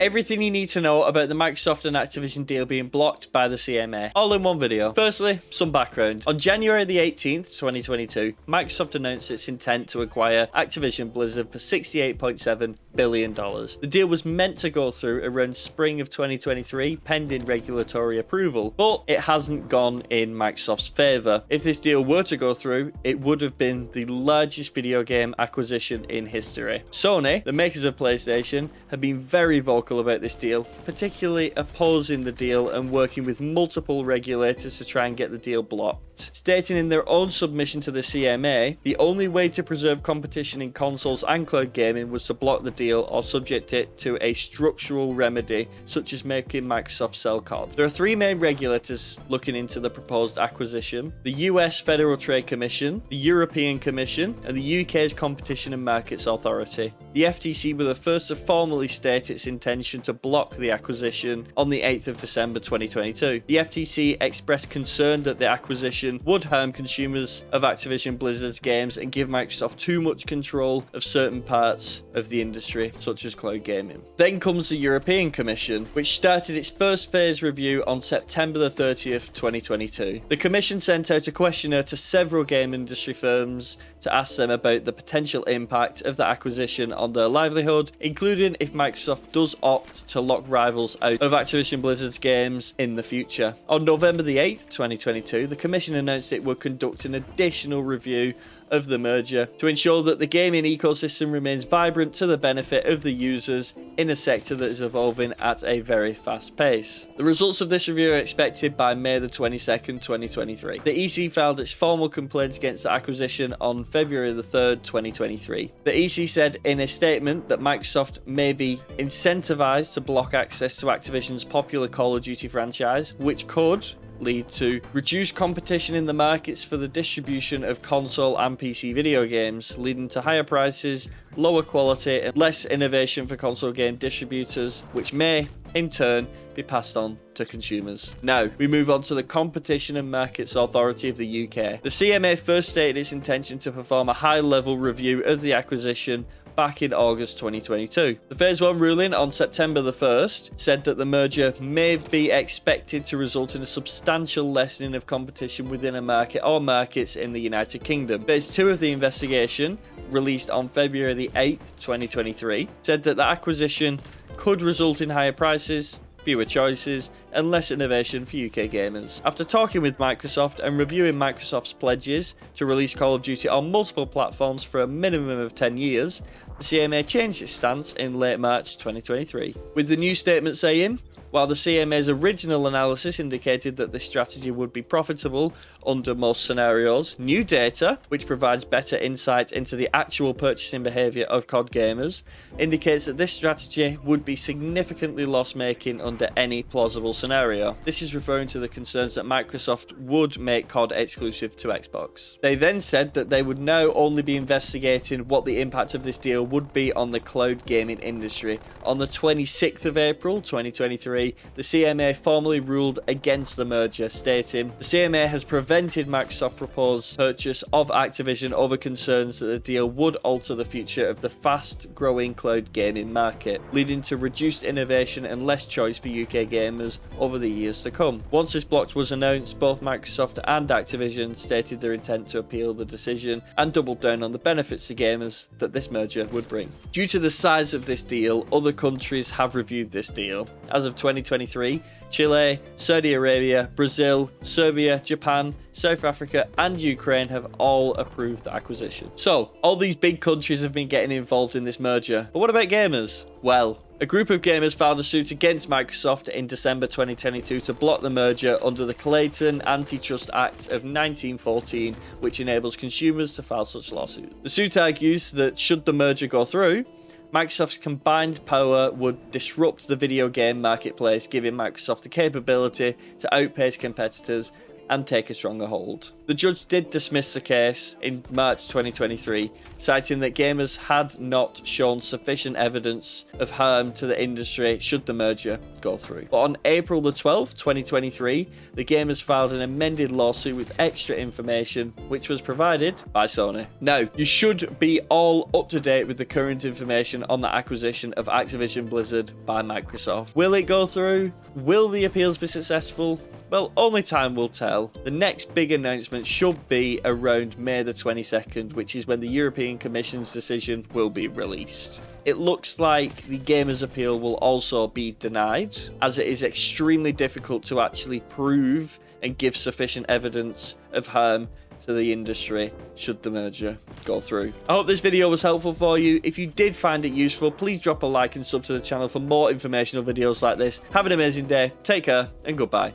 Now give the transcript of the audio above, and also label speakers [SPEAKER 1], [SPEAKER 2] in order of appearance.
[SPEAKER 1] everything you need to know about the Microsoft and Activision deal being blocked by the CMA, all in one video. Firstly, some background. On January the 18th, 2022, Microsoft announced its intent to acquire Activision Blizzard for $68.7 billion. The deal was meant to go through around spring of 2023, pending regulatory approval, but it hasn't gone in Microsoft's favour. If this deal were to go through, it would have been the largest video game acquisition in history. Sony, the makers of PlayStation, have been very vocal about this deal, particularly opposing the deal and working with multiple regulators to try and get the deal blocked, stating in their own submission to the CMA, the only way to preserve competition in consoles and cloud gaming was to block the deal or subject it to a structural remedy, such as making Microsoft sell COD. There are three main regulators looking into the proposed acquisition: the US Federal Trade Commission, the European Commission, and the UK's Competition and Markets Authority. The FTC were the first to formally state its intention to block the acquisition on the 8th of December 2022. The FTC expressed concern that the acquisition would harm consumers of Activision Blizzard's games and give Microsoft too much control of certain parts of the industry, such as cloud gaming. Then comes the European Commission, which started its first phase review on September the 30th, 2022. The Commission sent out a questionnaire to several game industry firms to ask them about the potential impact of the acquisition on their livelihood, including if Microsoft does opt to lock rivals out of Activision Blizzard's games in the future. On November the 8th, 2022, the Commission announced it would conduct an additional review of the merger to ensure that the gaming ecosystem remains vibrant to the benefit of the users in a sector that is evolving at a very fast pace. The results of this review are expected by May the 22nd, 2023. The EC filed its formal complaints against the acquisition on February the 3rd, 2023. The EC said in a statement that Microsoft may be incentivized to block access to Activision's popular Call of Duty franchise, which could lead to reduced competition in the markets for the distribution of console and PC video games, leading to higher prices, lower quality, and less innovation for console game distributors, which may, in turn, be passed on to consumers. Now, we move on to the Competition and Markets Authority of the UK. The CMA first stated its intention to perform a high-level review of the acquisition back in August 2022. The Phase 1 ruling on September the 1st said that the merger may be expected to result in a substantial lessening of competition within a market or markets in the United Kingdom. Phase 2 of the investigation, released on February the 8th, 2023, said that the acquisition could result in higher prices, fewer choices, and less innovation for UK gamers. After talking with Microsoft and reviewing Microsoft's pledges to release Call of Duty on multiple platforms for a minimum of 10 years, the CMA changed its stance in late March 2023, with the new statement saying, while the CMA's original analysis indicated that this strategy would be profitable under most scenarios, new data, which provides better insight into the actual purchasing behaviour of COD gamers, indicates that this strategy would be significantly loss-making under any plausible scenario. This is referring to the concerns that Microsoft would make COD exclusive to Xbox. They then said that they would now only be investigating what the impact of this deal would be on the cloud gaming industry. On the 26th of April 2023, the CMA formally ruled against the merger, stating, the CMA has prevented Microsoft's proposed purchase of Activision over concerns that the deal would alter the future of the fast-growing cloud gaming market, leading to reduced innovation and less choice for UK gamers over the years to come. Once this block was announced, both Microsoft and Activision stated their intent to appeal the decision and doubled down on the benefits to gamers that this merger would bring. Due to the size of this deal, other countries have reviewed this deal. As of 2023, Chile, Saudi Arabia, Brazil, Serbia, Japan, South Africa, and Ukraine have all approved the acquisition. So, all these big countries have been getting involved in this merger. But what about gamers? Well, a group of gamers filed a suit against Microsoft in December 2022 to block the merger under the Clayton Antitrust Act of 1914, which enables consumers to file such lawsuits. The suit argues that should the merger go through, Microsoft's combined power would disrupt the video game marketplace, giving Microsoft the capability to outpace competitors and take a stronger hold. The judge did dismiss the case in March 2023, citing that gamers had not shown sufficient evidence of harm to the industry should the merger go through. But on April the 12th, 2023, the gamers filed an amended lawsuit with extra information, which was provided by Sony. Now, you should be all up to date with the current information on the acquisition of Activision Blizzard by Microsoft. Will it go through? Will the appeals be successful? Well, only time will tell. The next big announcement should be around May the 22nd, which is when the European Commission's decision will be released. It looks like the gamers' appeal will also be denied, as it is extremely difficult to actually prove and give sufficient evidence of harm to the industry should the merger go through. I hope this video was helpful for you. If you did find it useful, please drop a like and sub to the channel for more informational videos like this. Have an amazing day, take care, and goodbye.